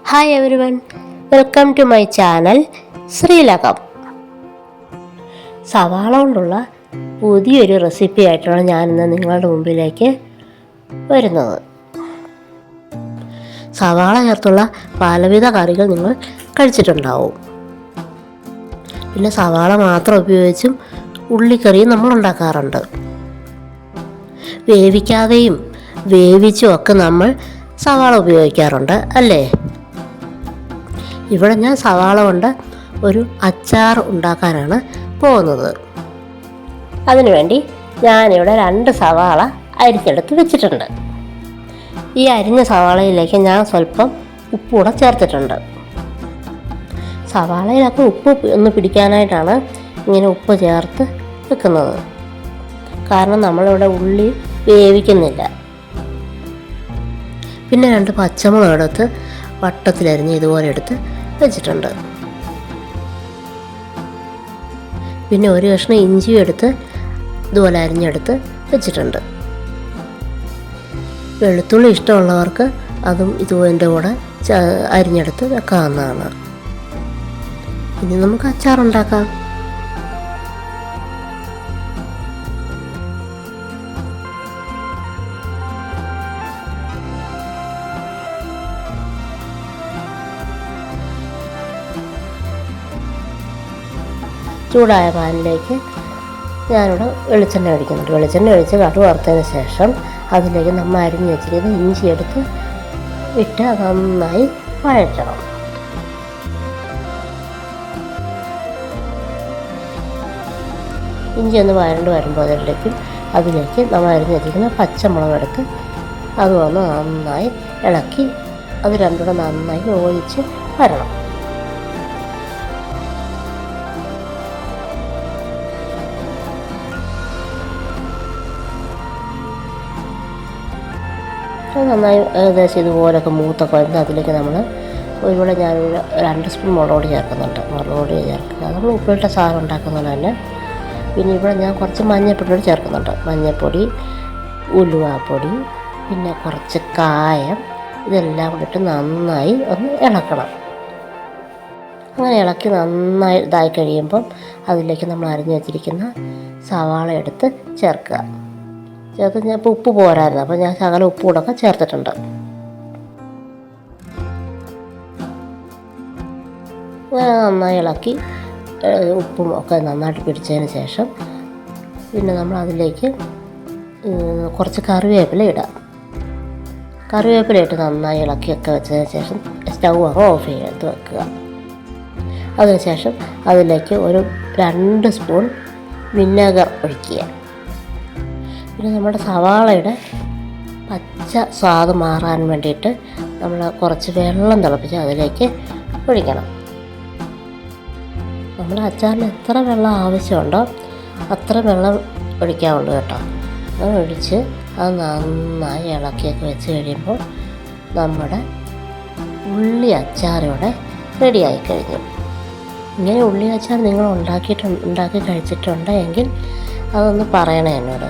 Hi everyone, welcome to my channel Sreelakam. സവാള കൊണ്ടുള്ള പുതിയൊരു റെസിപ്പി ആയിട്ടാണ് ഞാനിന്ന് നിങ്ങളുടെ മുമ്പിലേക്ക് വരുന്നത്. സവാള ചേർത്തുള്ള പലവിധ കറികൾ നിങ്ങൾ കഴിച്ചിട്ടുണ്ടാവും. പിന്നെ സവാള മാത്രം ഉപയോഗിച്ചും ഉള്ളിക്കറിയും നമ്മൾ ഉണ്ടാക്കാറുണ്ട്. വേവിക്കാതെയും വേവിച്ചും ഒക്കെ നമ്മൾ സവാള ഉപയോഗിക്കാറുണ്ട് അല്ലേ? ഇവിടെ ഞാൻ സവാള കൊണ്ട് ഒരു അച്ചാർ ഉണ്ടാക്കാനാണ് പോകുന്നത്. അതിനുവേണ്ടി ഞാനിവിടെ 2 സവാള അരിഞ്ഞെടുത്ത് വെച്ചിട്ടുണ്ട്. ഈ അരിഞ്ഞ സവാളയിലേക്ക് ഞാൻ സ്വല്പം ഉപ്പൂടെ ചേർത്തിട്ടുണ്ട്. സവാളയിലൊക്കെ ഉപ്പ് ഒന്ന് പിടിക്കാനായിട്ടാണ് ഇങ്ങനെ ഉപ്പ് ചേർത്ത് വെക്കുന്നത്. കാരണം നമ്മളിവിടെ ഉള്ളി വേവിക്കുന്നില്ല. പിന്നെ 2 പച്ചമുളക് എടുത്ത് വട്ടത്തിലരിഞ്ഞ് ഇതുപോലെ എടുത്ത് വെച്ചിട്ടുണ്ട്. പിന്നെ ഒരു കഷ്ണം ഇഞ്ചിയും എടുത്ത് ഇതുപോലെ അരിഞ്ഞെടുത്ത് വെച്ചിട്ടുണ്ട്. വെളുത്തുള്ളി ഇഷ്ടമുള്ളവർക്ക് അതും ഇതുപോലെ കൂടെ അരിഞ്ഞെടുത്ത് വെക്കാവുന്നതാണ്. ഇനി നമുക്ക് അച്ചാറുണ്ടാക്കാം. ചൂടായ പാനിലേക്ക് ഞാനിവിടെ വെളിച്ചെണ്ണ ഒഴിക്കുന്നുണ്ട്. വെളിച്ചെണ്ണ ഒഴിച്ച് കടുക് വറുത്തതിന് ശേഷം അതിലേക്ക് നമ്മൾ അരിഞ്ഞ് വെച്ചിരിക്കുന്ന ഇഞ്ചി എടുത്ത് ഇട്ട് നന്നായി വഴറ്റണം. ഇഞ്ചി ഒന്ന് വരണ്ട് വരുമ്പോൾ അതിലേക്ക് നമ്മൾ അരിഞ്ഞ് വെച്ചിരിക്കുന്ന പച്ചമുളക് എടുത്ത് അതുമൊന്ന് നന്നായി ഇളക്കി അത് രണ്ടും കൂടെ നന്നായി യോജിച്ച് വരണം. നന്നായി ഏകദേശം ഇതുപോലൊക്കെ മൂത്തൊക്കെ വരുന്നത് അതിലേക്ക് നമ്മൾ ഇവിടെ ഞാനൊരു 2 സ്പൂൺ മുളക് പൊടി ചേർക്കുന്നുണ്ട്. മുളക് പൊടി ചേർക്കുക നമ്മൾ ഉപ്പിട്ട സാധനം ഉണ്ടാക്കുന്നത് തന്നെ. പിന്നെ ഇവിടെ ഞാൻ കുറച്ച് മഞ്ഞൾപ്പൊടി ചേർക്കുന്നുണ്ട്. മഞ്ഞൾപ്പൊടി, ഉലുവാപ്പൊടി, പിന്നെ കുറച്ച് കായം, ഇതെല്ലാം കൂടിയിട്ട് നന്നായി ഒന്ന് ഇളക്കണം. അങ്ങനെ ഇളക്കി നന്നായി ഇതായി കഴിയുമ്പം അതിലേക്ക് നമ്മൾ അരിഞ്ഞ് വെച്ചിരിക്കുന്ന സവാള എടുത്ത് ചേർക്കുക. ചേർത്ത് ഞാൻ ഇപ്പോൾ ഉപ്പ് പോരായിരുന്നു, അപ്പോൾ ഞാൻ ശകലം ഉപ്പ് കൂടെ ചേർത്തിട്ടുണ്ട്. നന്നായി ഇളക്കി ഉപ്പും ഒക്കെ നന്നായിട്ട് പിടിച്ചതിന് ശേഷം പിന്നെ നമ്മൾ അതിലേക്ക് കുറച്ച് കറിവേപ്പില ഇടാം. കറിവേപ്പില ഇട്ട് നന്നായി ഇളക്കിയൊക്കെ വെച്ചതിന് ശേഷം സ്റ്റൗ ഓഫ് ചെയ്ത് വെക്കുക. അതിനുശേഷം അതിലേക്ക് ഒരു 2 സ്പൂൺ വിനെഗർ ഒഴിക്കുക. പിന്നെ നമ്മുടെ സവാളയുടെ പച്ച സ്വാദ് മാറാൻ വേണ്ടിയിട്ട് നമ്മൾ കുറച്ച് വെള്ളം തിളപ്പിച്ച് അതിലേക്ക് ഒഴിക്കണം. നമ്മുടെ അച്ചാറിന് എത്ര വെള്ളം ആവശ്യമുണ്ടോ അത്ര വെള്ളം ഒഴിക്കാവുള്ളൂ കേട്ടോ. അത് ഒഴിച്ച് അത് നന്നായി ഇളക്കിയൊക്കെ വെച്ച് കഴിയുമ്പോൾ നമ്മുടെ ഉള്ളി അച്ചാറിവിടെ റെഡിയായി കഴിഞ്ഞു. ഇങ്ങനെ ഉള്ളി അച്ചാർ നിങ്ങൾ ഉണ്ടാക്കി കഴിച്ചിട്ടുണ്ടെങ്കിൽ അതൊന്ന് പറയണേ എന്നോട്.